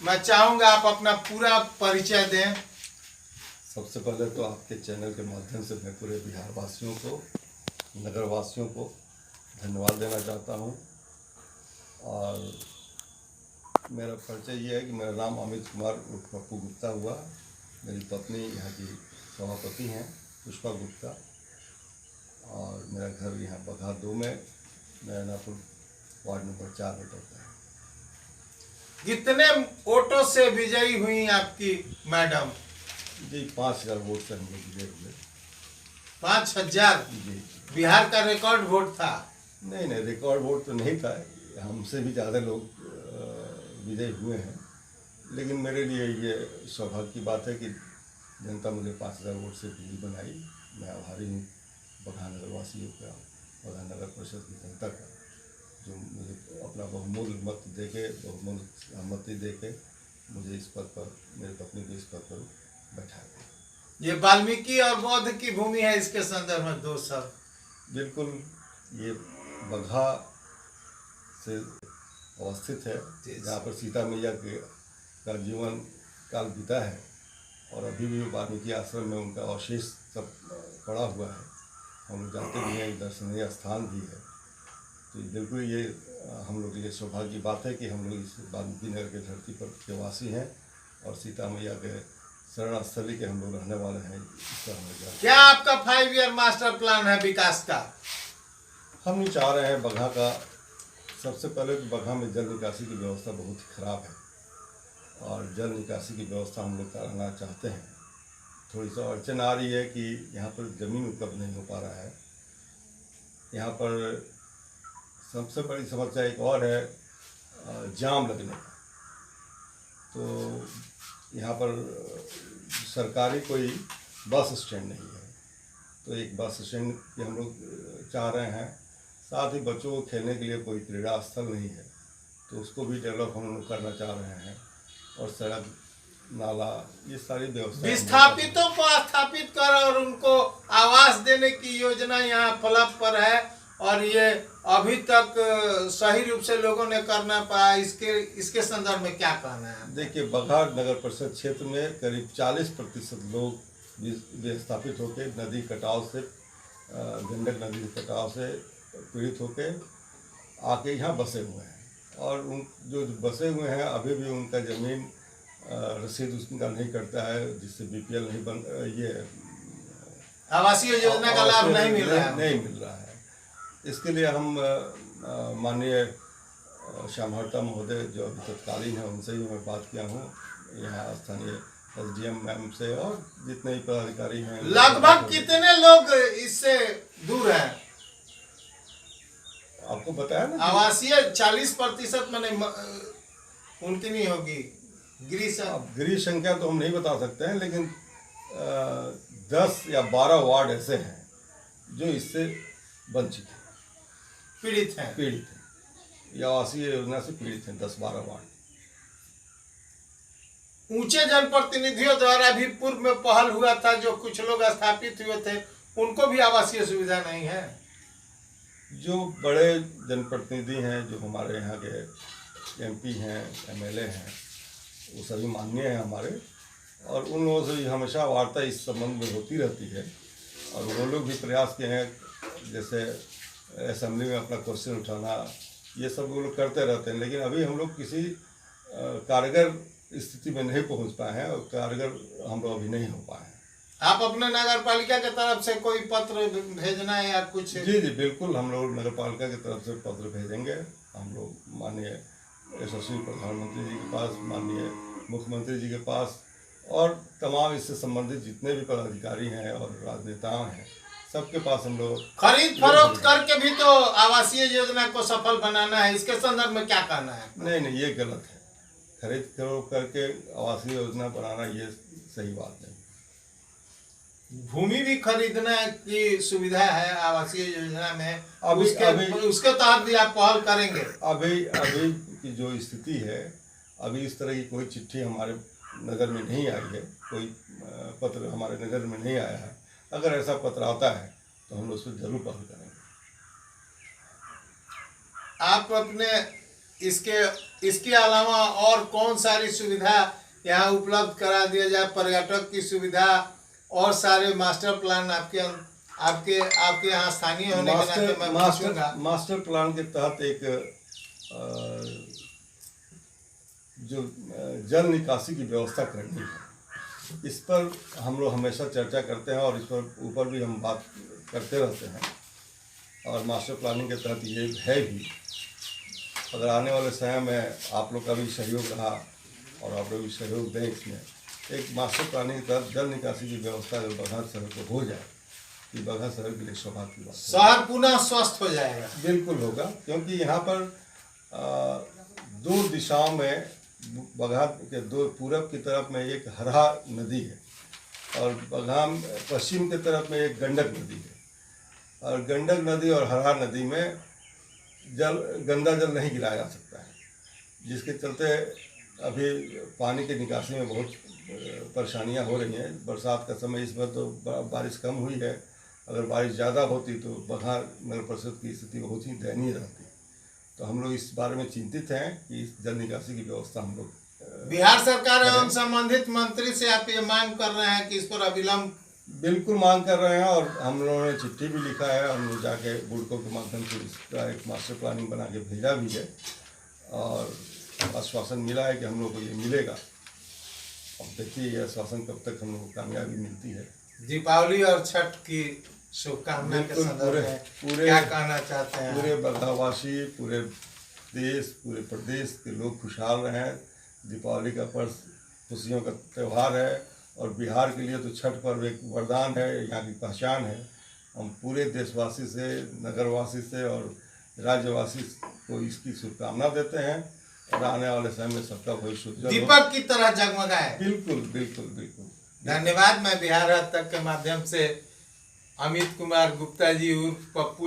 मैं चाहूंगा आप अपना पूरा परिचय दें। सबसे पहले तो आपके चैनल के माध्यम से मैं पूरे बिहार वासियों को, नगर वासियों को धन्यवाद देना चाहता हूं। और मेरा परिचय ये है कि मेरा नाम अमित कुमार उर्फ पप्पू गुप्ता हुआ। मेरी पत्नी यहाँ की सभापति हैं पुष्पा गुप्ता, और मेरा घर यहाँ बघा 2 में नैनापुर वार्ड नंबर 4 में पड़ता है। कितने वोटों से विजयी हुई आपकी मैडम? जी 5000 वोट से हम लोग विजय हुए। 5000? जी। बिहार का रिकॉर्ड वोट था? नहीं, रिकॉर्ड वोट तो नहीं था, हमसे भी ज़्यादा लोग विजयी हुए हैं। लेकिन मेरे लिए ये सौभाग्य की बात है कि जनता मुझे 5000 वोट से विजयी बनाई। मैं आभारी हूँ बघा नगर वासियों का, बघा नगर परिषद की जनता का, जो मुझे अपना बहुमूल्य मत देके, बहुमूल्य सहमति देके मुझे इस पद पर, मेरी पत्नी को इस पद पर बैठा दिया। ये वाल्मीकि और बौद्ध की भूमि है, इसके संदर्भ में दो शब्द। बिल्कुल, ये बघा से अवस्थित है, जहाँ पर सीता मैया का जीवन काल बीता है, और अभी भी वाल्मीकि आश्रम में उनका अवशेष सब पड़ा हुआ है। हम लोग जानते भी हैं, दर्शनीय स्थान भी है। तो बिल्कुल ये हम लोग के लिए सौभाग्य की बात है कि हम लोग इस वाल्मीकि नगर के धरती पर के वासी हैं, और सीता मैया के शरण स्थली के हम लोग रहने वाले हैं। इसका हमें क्या आपका 5 ईयर मास्टर प्लान है विकास का? हम नहीं चाह रहे हैं बघा का, सबसे पहले तो बघा में जल निकासी की व्यवस्था बहुत ही खराब है, और जल निकासी की व्यवस्था हम लोग कराना चाहते हैं। थोड़ी सी अड़चन आ रही है कि यहाँ पर ज़मीन उपलब्ध नहीं हो पा रहा है। यहाँ पर सबसे बड़ी समस्या एक और है, जाम लगने का। तो यहाँ पर सरकारी कोई बस स्टैंड नहीं है, तो एक बस स्टैंड की हम लोग चाह रहे हैं। साथ ही बच्चों को खेलने के लिए कोई क्रीड़ा स्थल नहीं है, तो उसको भी डेवलप हम लोग करना चाह रहे हैं। और सड़क, नाला, ये सारी व्यवस्था विस्थापितों को स्थापित कर और उनको आवास देने की योजना यहाँ फ्लप पर है, और ये अभी तक सही रूप से लोगों ने करना पाया। इसके संदर्भ में क्या कहना है? देखिए, बघा नगर परिषद क्षेत्र में करीब 40% लोग विस्थापित होकर नदी कटाव से, गंडक नदी के कटाव से पीड़ित होकर आके यहाँ बसे हुए हैं। और उन जो बसे हुए हैं अभी भी उनका ज़मीन रसीद उसका नहीं करता है, जिससे बीपीएल नहीं बन, ये आवासीय योजना का लाभ नहीं मिल रहा है। इसके लिए हम माननीय श्यामहर्ता महोदय जो अभी तत्कालीन है, उनसे भी मैं बात किया हूँ, यहाँ स्थानीय एसडीएम मैम से, और जितने भी पदाधिकारी हैं। लगभग कितने लोग इससे दूर हैं? आपको बताया ना, आवासीय 40% मैंने उनकी नहीं होगी। गृह संख्या तो हम नहीं बता सकते हैं, लेकिन 10 या 12 वार्ड ऐसे हैं जो इससे वंचित हैं, पीड़ित हैं, या आवासीय योजना से पीड़ित हैं। 10-12 वार्ड। ऊंचे जनप्रतिनिधियों द्वारा भी पूर्व में पहल हुआ था, जो कुछ लोग स्थापित हुए थे, उनको भी आवासीय सुविधा नहीं है। जो बड़े जनप्रतिनिधि हैं, जो हमारे यहाँ के एमपी हैं, एमएलए हैं, वो सभी माननीय हैं हमारे, और उन लोगों से हमेशा वार्ता इस संबंध में होती रहती है। और वो लोग भी प्रयास किए हैं, जैसे असेंबली में अपना क्वेश्चन उठाना, ये सब वो लोग करते रहते हैं। लेकिन अभी हम लोग किसी कारगर स्थिति में नहीं पहुंच पाए हैं, और कारगर हम लोग अभी नहीं हो पाए हैं। आप अपने नगर पालिका की तरफ से कोई पत्र भेजना है या कुछ? जी, बिल्कुल, हम लोग नगर पालिका की तरफ से पत्र भेजेंगे। हम लोग माननीय यशस्वी प्रधानमंत्री जी के पास, माननीय मुख्यमंत्री जी के पास, और तमाम इससे संबंधित जितने भी पदाधिकारी हैं और राजनेता हैं, सबके पास हम लोग खरीद फरोख्त करके भी तो आवासीय योजना को सफल बनाना है। इसके संदर्भ में क्या कहना है? नहीं, ये गलत है। खरीद फरोख्त करके आवासीय योजना बनाना ये सही बात नहीं। भूमि भी खरीदने की सुविधा है आवासीय योजना में, उसके तहत भी आप पहल करेंगे? अभी की जो स्थिति है, अभी इस तरह की कोई चिट्ठी हमारे नगर में नहीं आई है, कोई पत्र हमारे नगर में नहीं आया है। अगर ऐसा पत्र आता है तो हम उस पर जरूर पहल करेंगे। आप अपने इसके अलावा और कौन सारी सुविधा यहाँ उपलब्ध करा दिया जाए, पर्यटक की सुविधा और सारे मास्टर प्लान आपके आपके यहाँ स्थानीय होने के नाते मैं पूछूंगा। मास्टर प्लान के तहत एक जो जल निकासी की व्यवस्था करनी है, इस पर हम लोग हमेशा चर्चा करते हैं और इस पर ऊपर भी हम बात करते रहते हैं। और मास्टर प्लानिंग के तहत ये है भी, अगर आने वाले समय में आप लोग का भी सहयोग रहा और आप लोग भी सहयोग दें, इसमें एक मास्टर प्लानिंग के तहत जल निकासी की व्यवस्था अगर बगहा शहर को हो जाए, कि बगहा शहर के लिए सौभाग्य की बात है। शहर पुनः स्वस्थ हो जाएगा। बिल्कुल होगा, क्योंकि यहाँ पर दो दिशाओं में बगहा के दो पूरब की तरफ में एक हरा नदी है और बगहा पश्चिम की तरफ में एक गंडक नदी है। और गंडक नदी और हरा नदी में गंदा जल नहीं गिराया जा सकता है, जिसके चलते अभी पानी की निकासी में बहुत परेशानियां हो रही हैं। बरसात का समय, इस बार तो बारिश कम हुई है, अगर बारिश ज़्यादा होती तो बगहा नगर परिषद की स्थिति बहुत ही दयनीय रहती। तो हम लोग इस बारे में चिंतित हैं कि इस जल निकासी की व्यवस्था हम लोग बिहार सरकार एवं संबंधित मंत्री से आप ये मांग कर रहे हैं कि इस पर अविलंब। बिल्कुल मांग कर रहे हैं और हम लोगों ने चिट्ठी भी लिखा है, हम लोग जाके बुड़कों के माध्यम से इसका एक मास्टर प्लानिंग बना के भेजा भी है और आश्वासन मिला है कि हम लोग को ये मिलेगा। अब देखिए ये आश्वासन कब तक हम लोग को कामयाबी मिलती है। दीपावली और छठ की शुभकामना के संदर्भ में क्या कहना चाहते हैं? पूरे बगहावासी, पूरे देश, पूरे प्रदेश के लोग खुशहाल रहें। दीपावली का पर्व खुशियों का त्यौहार है और बिहार के लिए तो छठ पर्व एक वरदान है, यहाँ की पहचान है। हम पूरे देशवासी से, नगरवासी से और राज्यवासी को इसकी शुभकामना देते हैं और आने वाले समय में सबका भविष्य उज्जवल हो। दीपक की तरह जगमगाए। बिल्कुल बिल्कुल बिल्कुल। धन्यवाद। मैं बिहार आज तक के माध्यम से अमित कुमार गुप्ता जी उर्फ पप्पू